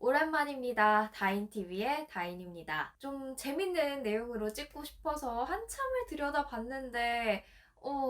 오랜만입니다. 다인TV의 다인입니다. 좀 재밌는 내용으로 찍고 싶어서 한참을 들여다봤는데,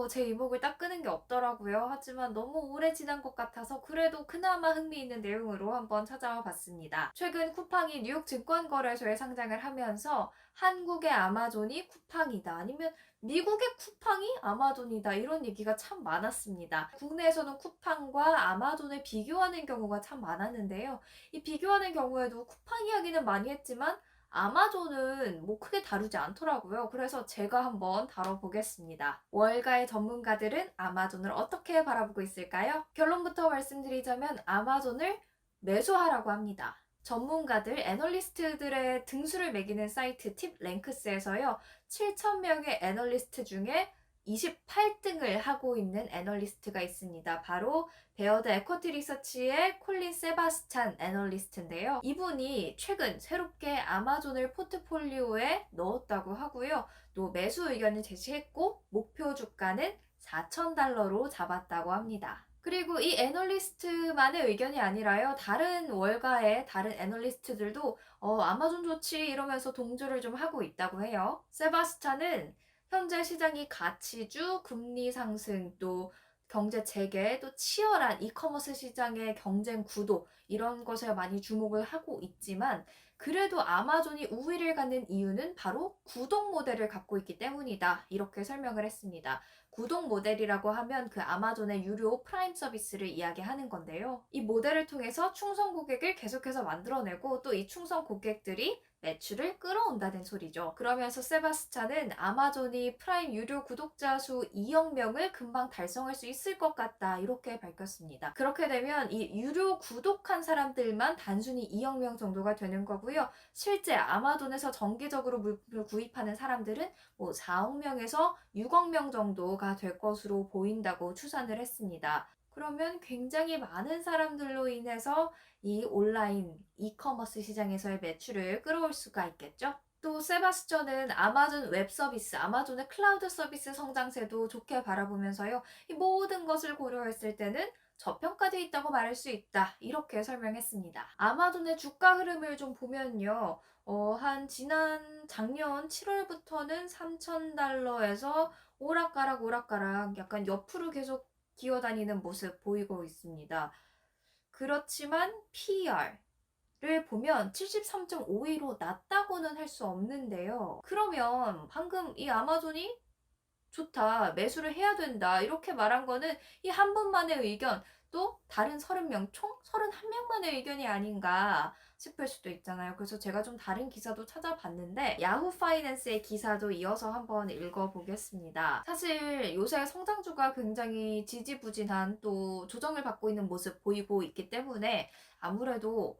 제 이목을 딱 끄는 게 없더라고요. 하지만 너무 오래 지난 것 같아서 그래도 그나마 흥미있는 내용으로 한번 찾아와 봤습니다. 최근 쿠팡이 뉴욕 증권거래소에 상장을 하면서 한국의 아마존이 쿠팡이다. 아니면 미국의 쿠팡이 아마존이다. 이런 얘기가 참 많았습니다. 국내에서는 쿠팡과 아마존을 비교하는 경우가 참 많았는데요. 이 비교하는 경우에도 쿠팡 이야기는 많이 했지만 아마존은 뭐 크게 다루지 않더라고요. 그래서 제가 한번 다뤄보겠습니다. 월가의 전문가들은 아마존을 어떻게 바라보고 있을까요? 결론부터 말씀드리자면 아마존을 매수하라고 합니다. 전문가들, 애널리스트들의 등수를 매기는 사이트 팁랭크스에서요. 7,000명의 애널리스트 중에 28등을 하고 있는 애널리스트가 있습니다. 바로 베어드 에쿼티 리서치의 콜린 세바스찬 애널리스트인데요. 이분이 최근 새롭게 아마존을 포트폴리오에 넣었다고 하고요. 또 매수 의견을 제시했고 목표 주가는 $4,000로 잡았다고 합니다. 그리고 이 애널리스트만의 의견이 아니라요. 다른 월가의 다른 애널리스트들도 아마존 좋지 이러면서 동조를 좀 하고 있다고 해요. 세바스찬은 현재 시장이 가치주, 금리 상승, 또 경제 재개, 또 치열한 이커머스 시장의 경쟁 구도 이런 것에 많이 주목을 하고 있지만 그래도 아마존이 우위를 갖는 이유는 바로 구독 모델을 갖고 있기 때문이다. 이렇게 설명을 했습니다. 구독 모델이라고 하면 그 아마존의 유료 프라임 서비스를 이야기하는 건데요. 이 모델을 통해서 충성 고객을 계속해서 만들어내고 또 이 충성 고객들이 매출을 끌어온다는 소리죠. 그러면서 세바스찬은 아마존이 프라임 유료 구독자 수 2억 명을 금방 달성할 수 있을 것 같다 이렇게 밝혔습니다. 그렇게 되면 이 유료 구독한 사람들만 단순히 2억 명 정도가 되는 거고요. 실제 아마존에서 정기적으로 물품을 구입하는 사람들은 뭐 4억 명에서 6억 명 정도가 될 것으로 보인다고 추산을 했습니다. 그러면 굉장히 많은 사람들로 인해서 이 온라인 이커머스 시장에서의 매출을 끌어올 수가 있겠죠? 또 세바스찬은 아마존 웹 서비스, 아마존의 클라우드 서비스 성장세도 좋게 바라보면서요. 이 모든 것을 고려했을 때는 저평가되어 있다고 말할 수 있다. 이렇게 설명했습니다. 아마존의 주가 흐름을 좀 보면요. 한 지난 작년 7월부터는 $3,000에서 오락가락 오락가락 약간 옆으로 계속 기어다니는 모습 보이고 있습니다. 그렇지만 PER를 보면 73.52로 낮다고는 할 수 없는데요. 그러면 방금 이 아마존이 좋다, 매수를 해야 된다 이렇게 말한 거는 이 한 분만의 의견 또 다른 30명, 총 31명만의 의견이 아닌가 싶을 수도 있잖아요. 그래서 제가 좀 다른 기사도 찾아봤는데 야후 파이낸스의 기사도 이어서 한번 읽어보겠습니다. 사실 요새 성장주가 굉장히 지지부진한 또 조정을 받고 있는 모습 보이고 있기 때문에 아무래도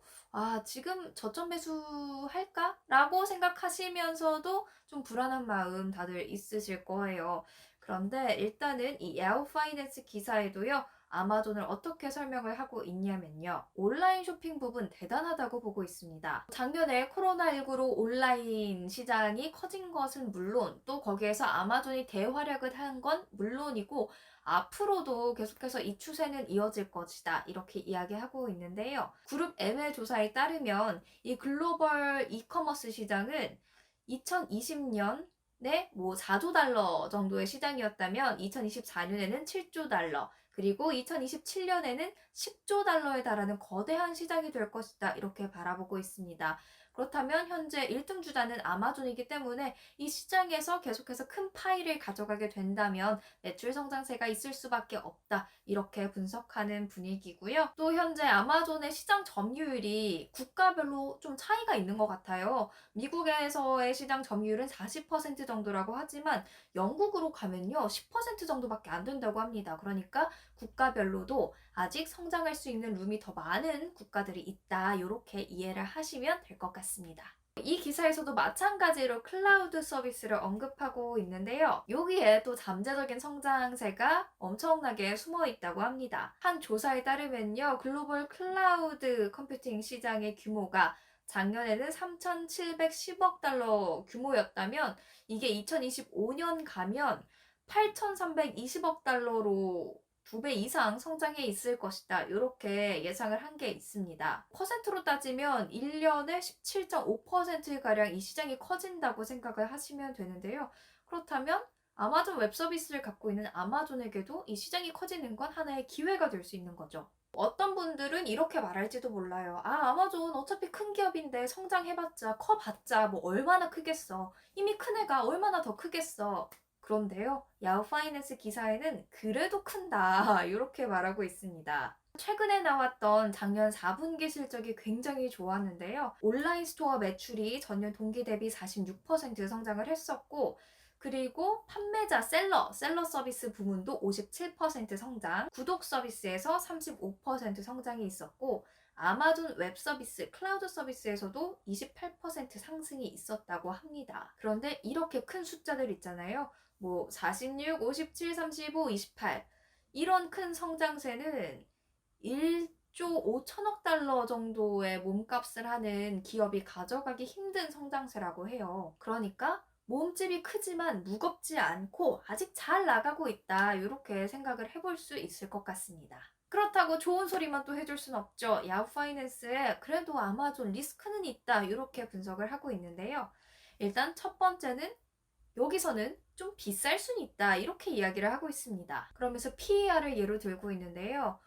지금 저점 매수할까? 라고 생각하시면서도 좀 불안한 마음 다들 있으실 거예요. 그런데 일단은 이 야후 파이낸스 기사에도요. 아마존을 어떻게 설명을 하고 있냐면요. 온라인 쇼핑 부분 대단하다고 보고 있습니다. 작년에 코로나19로 온라인 시장이 커진 것은 물론 또 거기에서 아마존이 대활약을 한 건 물론이고 앞으로도 계속해서 이 추세는 이어질 것이다. 이렇게 이야기하고 있는데요. 그룹 M의 조사에 따르면 이 글로벌 이커머스 시장은 2020년에 뭐 4조 달러 정도의 시장이었다면 2024년에는 7조 달러, 그리고 2027년에는 10조 달러에 달하는 거대한 시장이 될 것이다. 이렇게 바라보고 있습니다. 그렇다면 현재 1등 주자는 아마존이기 때문에 이 시장에서 계속해서 큰 파이를 가져가게 된다면 매출 성장세가 있을 수밖에 없다. 이렇게 분석하는 분위기고요. 또 현재 아마존의 시장 점유율이 국가별로 좀 차이가 있는 것 같아요. 미국에서의 시장 점유율은 40% 정도라고 하지만 영국으로 가면요 10% 정도밖에 안 된다고 합니다. 그러니까 국가별로도 아직 성장할 수 있는 룸이 더 많은 국가들이 있다. 이렇게 이해를 하시면 될 것 같습니다. 이 기사에서도 마찬가지로 클라우드 서비스를 언급하고 있는데요. 여기에 또 잠재적인 성장세가 엄청나게 숨어 있다고 합니다. 한 조사에 따르면요. 글로벌 클라우드 컴퓨팅 시장의 규모가 작년에는 3,710억 달러 규모였다면 이게 2025년 가면 8,320억 달러로 2배 이상 성장해 있을 것이다. 이렇게 예상을 한 게 있습니다. 퍼센트로 따지면 1년에 17.5%가량 이 시장이 커진다고 생각을 하시면 되는데요. 그렇다면 아마존 웹 서비스를 갖고 있는 아마존에게도 이 시장이 커지는 건 하나의 기회가 될 수 있는 거죠. 어떤 분들은 이렇게 말할지도 몰라요. 아마존 어차피 큰 기업인데 성장해봤자 커봤자 뭐 얼마나 크겠어. 이미 큰 애가 얼마나 더 크겠어. 그런데요, 야후 파이낸스 기사에는 그래도 큰다 이렇게 말하고 있습니다. 최근에 나왔던 작년 4분기 실적이 굉장히 좋았는데요. 온라인 스토어 매출이 전년 동기 대비 46% 성장을 했었고, 그리고 판매자 셀러 서비스 부문도 57% 성장, 구독 서비스에서 35% 성장이 있었고, 아마존 웹 서비스, 클라우드 서비스에서도 28% 상승이 있었다고 합니다. 그런데 이렇게 큰 숫자들 있잖아요. 뭐 46, 57, 35, 28 이런 큰 성장세는 1조 5천억 달러 정도의 몸값을 하는 기업이 가져가기 힘든 성장세라고 해요. 그러니까 몸집이 크지만 무겁지 않고 아직 잘 나가고 있다. 이렇게 생각을 해볼 수 있을 것 같습니다. 그렇다고 좋은 소리만 또 해줄 순 없죠. 야후 파이낸스에 그래도 아마존 리스크는 있다. 이렇게 분석을 하고 있는데요. 일단 첫 번째는 여기서는 좀 비쌀 순 있다. 이렇게 이야기를 하고 있습니다. 그러면서 PER을 예로 들고 있는데요.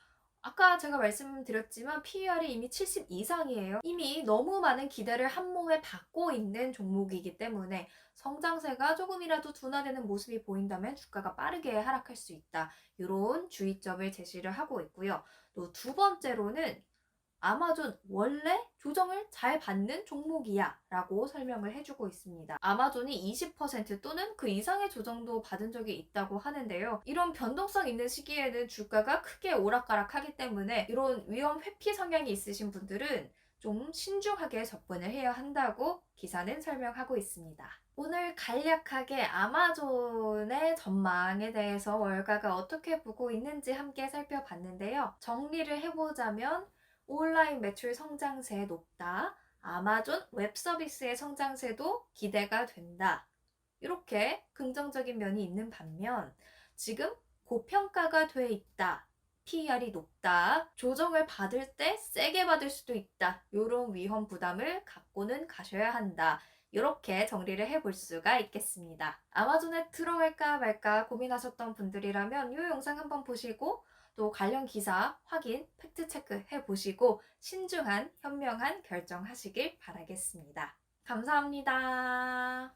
아까 제가 말씀드렸지만 PER이 이미 70 이상이에요. 이미 너무 많은 기대를 한 몸에 받고 있는 종목이기 때문에 성장세가 조금이라도 둔화되는 모습이 보인다면 주가가 빠르게 하락할 수 있다. 이런 주의점을 제시를 하고 있고요. 또 두 번째로는 아마존 원래 조정을 잘 받는 종목이야 라고 설명을 해주고 있습니다. 아마존이 20% 또는 그 이상의 조정도 받은 적이 있다고 하는데요. 이런 변동성 있는 시기에는 주가가 크게 오락가락하기 때문에 이런 위험 회피 성향이 있으신 분들은 좀 신중하게 접근을 해야 한다고 기사는 설명하고 있습니다. 오늘 간략하게 아마존의 전망에 대해서 월가가 어떻게 보고 있는지 함께 살펴봤는데요. 정리를 해보자면 온라인 매출 성장세 높다. 아마존 웹 서비스의 성장세도 기대가 된다. 이렇게 긍정적인 면이 있는 반면 지금 고평가가 돼 있다. PER이 높다. 조정을 받을 때 세게 받을 수도 있다. 이런 위험 부담을 갖고는 가셔야 한다. 이렇게 정리를 해볼 수가 있겠습니다. 아마존에 들어갈까 말까 고민하셨던 분들이라면 이 영상 한번 보시고 또 관련 기사 확인, 팩트체크 해보시고 신중한, 현명한 결정하시길 바라겠습니다. 감사합니다.